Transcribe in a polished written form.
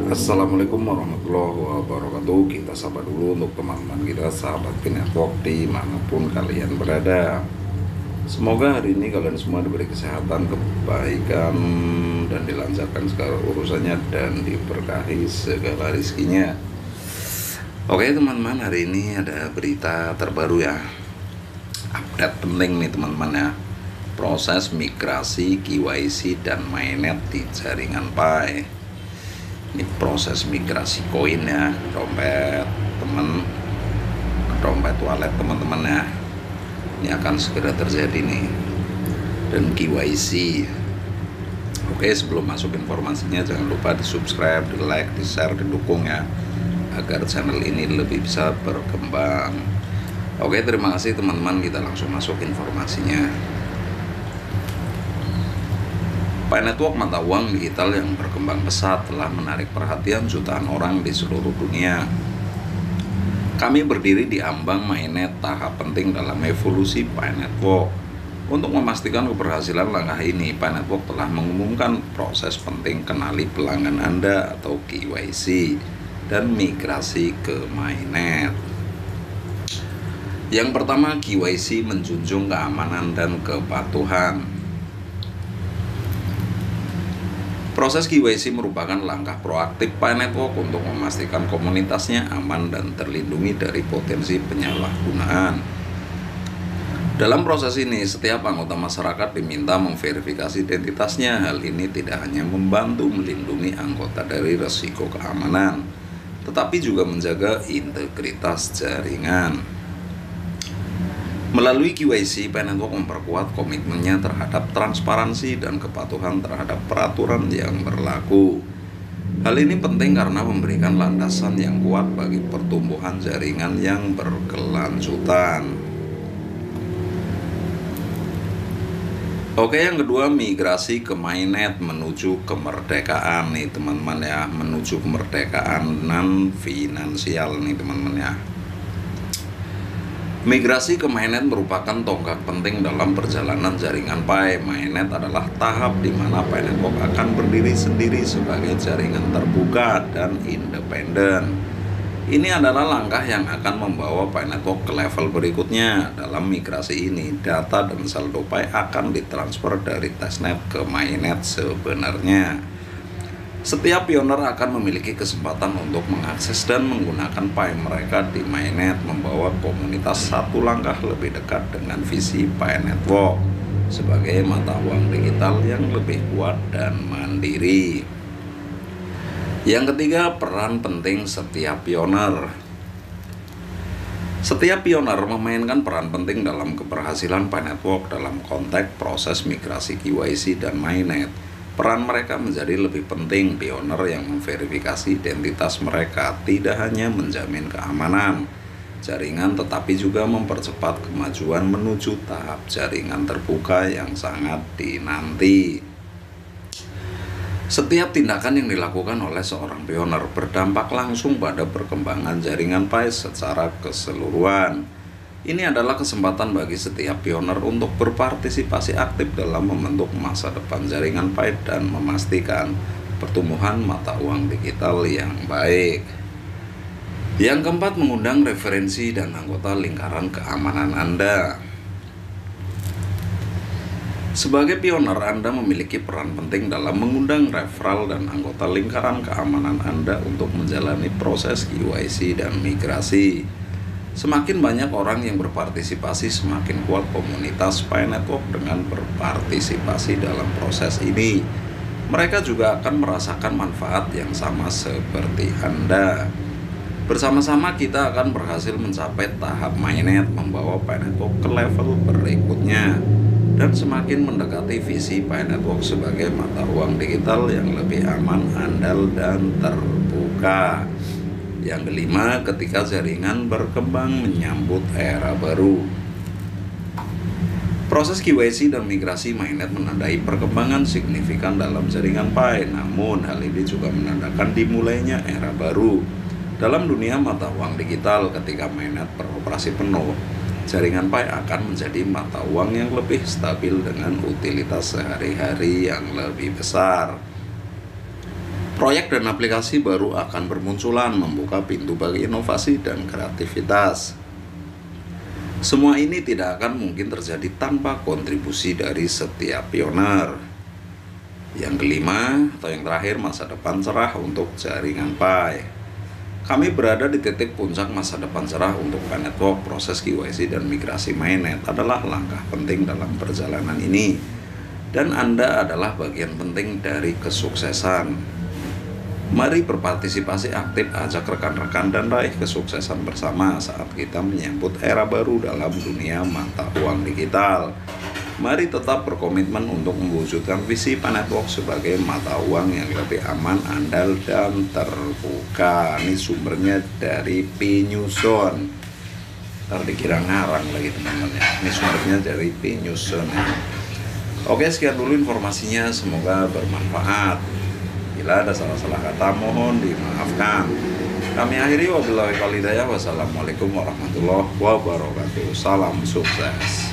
Assalamualaikum warahmatullahi wabarakatuh. Kita sapa dulu untuk teman-teman kita, sahabat Pinetwork dimanapun kalian berada. Semoga hari ini kalian semua diberi kesehatan, kebaikan, dan dilancarkan segala urusannya dan diberkahi segala rizkinya. Oke teman-teman, hari ini ada berita terbaru ya, update penting nih teman-teman ya. Proses migrasi KYC dan mainnet di jaringan Pi. Ini proses migrasi koin ya, dompet temen, dompet wallet teman-teman ya. Ini akan segera terjadi nih. Dan KYC. Oke, sebelum masuk informasinya jangan lupa di subscribe, di like, di share, didukung ya, agar channel ini lebih bisa berkembang. Oke, terima kasih teman-teman, kita langsung masuk informasinya. Pi Network, mata uang digital yang berkembang pesat, telah menarik perhatian jutaan orang di seluruh dunia. Kami berdiri di ambang mainnet, tahap penting dalam evolusi Pi Network. Untuk memastikan keberhasilan langkah ini, Pi Network telah mengumumkan proses penting kenali pelanggan Anda atau KYC dan migrasi ke mainnet. Yang pertama, KYC menjunjung keamanan dan kepatuhan. Proses KYC merupakan langkah proaktif Pi Network untuk memastikan komunitasnya aman dan terlindungi dari potensi penyalahgunaan. Dalam proses ini, setiap anggota masyarakat diminta memverifikasi identitasnya. Hal ini tidak hanya membantu melindungi anggota dari risiko keamanan, tetapi juga menjaga integritas jaringan. Melalui KYC, Pi Network memperkuat komitmennya terhadap transparansi dan kepatuhan terhadap peraturan yang berlaku. Hal ini penting karena memberikan landasan yang kuat bagi pertumbuhan jaringan yang berkelanjutan. Oke, yang kedua, migrasi ke mainnet menuju kemerdekaan nih teman-teman ya, menuju kemerdekaan non finansial nih teman-teman ya. Migrasi ke mainnet merupakan tonggak penting dalam perjalanan jaringan Pi. Mainnet adalah tahap di mana Pi Network akan berdiri sendiri sebagai jaringan terbuka dan independen. Ini adalah langkah yang akan membawa Pi Network ke level berikutnya. Dalam migrasi ini, data dan saldo Pi akan ditransfer dari testnet ke mainnet sebenarnya. Setiap pioner akan memiliki kesempatan untuk mengakses dan menggunakan Pi mereka di mainnet, membawa komunitas satu langkah lebih dekat dengan visi Pi Network sebagai mata uang digital yang lebih kuat dan mandiri. Yang ketiga, peran penting setiap pioner. Setiap pioner memainkan peran penting dalam keberhasilan Pi Network dalam konteks proses migrasi KYC dan mainnet. Peran mereka menjadi lebih penting. Pioner yang memverifikasi identitas mereka tidak hanya menjamin keamanan jaringan, tetapi juga mempercepat kemajuan menuju tahap jaringan terbuka yang sangat dinanti. Setiap tindakan yang dilakukan oleh seorang pioner berdampak langsung pada perkembangan jaringan Pi secara keseluruhan. Ini adalah kesempatan bagi setiap pioner untuk berpartisipasi aktif dalam membentuk masa depan jaringan Pi dan memastikan pertumbuhan mata uang digital yang baik. Yang keempat, mengundang referensi dan anggota lingkaran keamanan Anda. Sebagai pioner, Anda memiliki peran penting dalam mengundang referral dan anggota lingkaran keamanan Anda untuk menjalani proses KYC dan migrasi. Semakin banyak orang yang berpartisipasi, semakin kuat komunitas Pi Network dengan berpartisipasi dalam proses ini. Mereka juga akan merasakan manfaat yang sama seperti Anda. Bersama-sama kita akan berhasil mencapai tahap mainnet, membawa Pi Network ke level berikutnya, dan semakin mendekati visi Pi Network sebagai mata uang digital yang lebih aman, andal, dan terbuka. Yang kelima, ketika jaringan berkembang menyambut era baru. Proses KYC dan migrasi mainnet menandai perkembangan signifikan dalam jaringan Pi. Namun, hal ini juga menandakan dimulainya era baru dalam dunia mata uang digital. Ketika mainnet beroperasi penuh, jaringan Pi akan menjadi mata uang yang lebih stabil dengan utilitas sehari-hari yang lebih besar. Proyek dan aplikasi baru akan bermunculan, membuka pintu bagi inovasi dan kreativitas. Semua ini tidak akan mungkin terjadi tanpa kontribusi dari setiap pioner. Yang kelima atau yang terakhir, masa depan cerah untuk jaringan Pi. Kami berada di titik puncak masa depan cerah untuk Pi Network. Proses KYC dan migrasi mainnet adalah langkah penting dalam perjalanan ini, dan Anda adalah bagian penting dari kesuksesan. Mari berpartisipasi aktif, ajak rekan-rekan dan raih kesuksesan bersama saat kita menyambut era baru dalam dunia mata uang digital. Mari tetap berkomitmen untuk mewujudkan visi Pi Network sebagai mata uang yang lebih aman, andal, dan terbuka. Ini sumbernya dari P-Newson. Ntar dikira ngarang lagi teman-teman ya. Ini sumbernya dari P-Newson ya. Oke, sekian dulu informasinya, semoga bermanfaat. Bila ada salah-salah kata mohon dimaafkan. Kami akhiri, wabillahi wal hidayah. Wassalamualaikum warahmatullahi wabarakatuh. Salam sukses.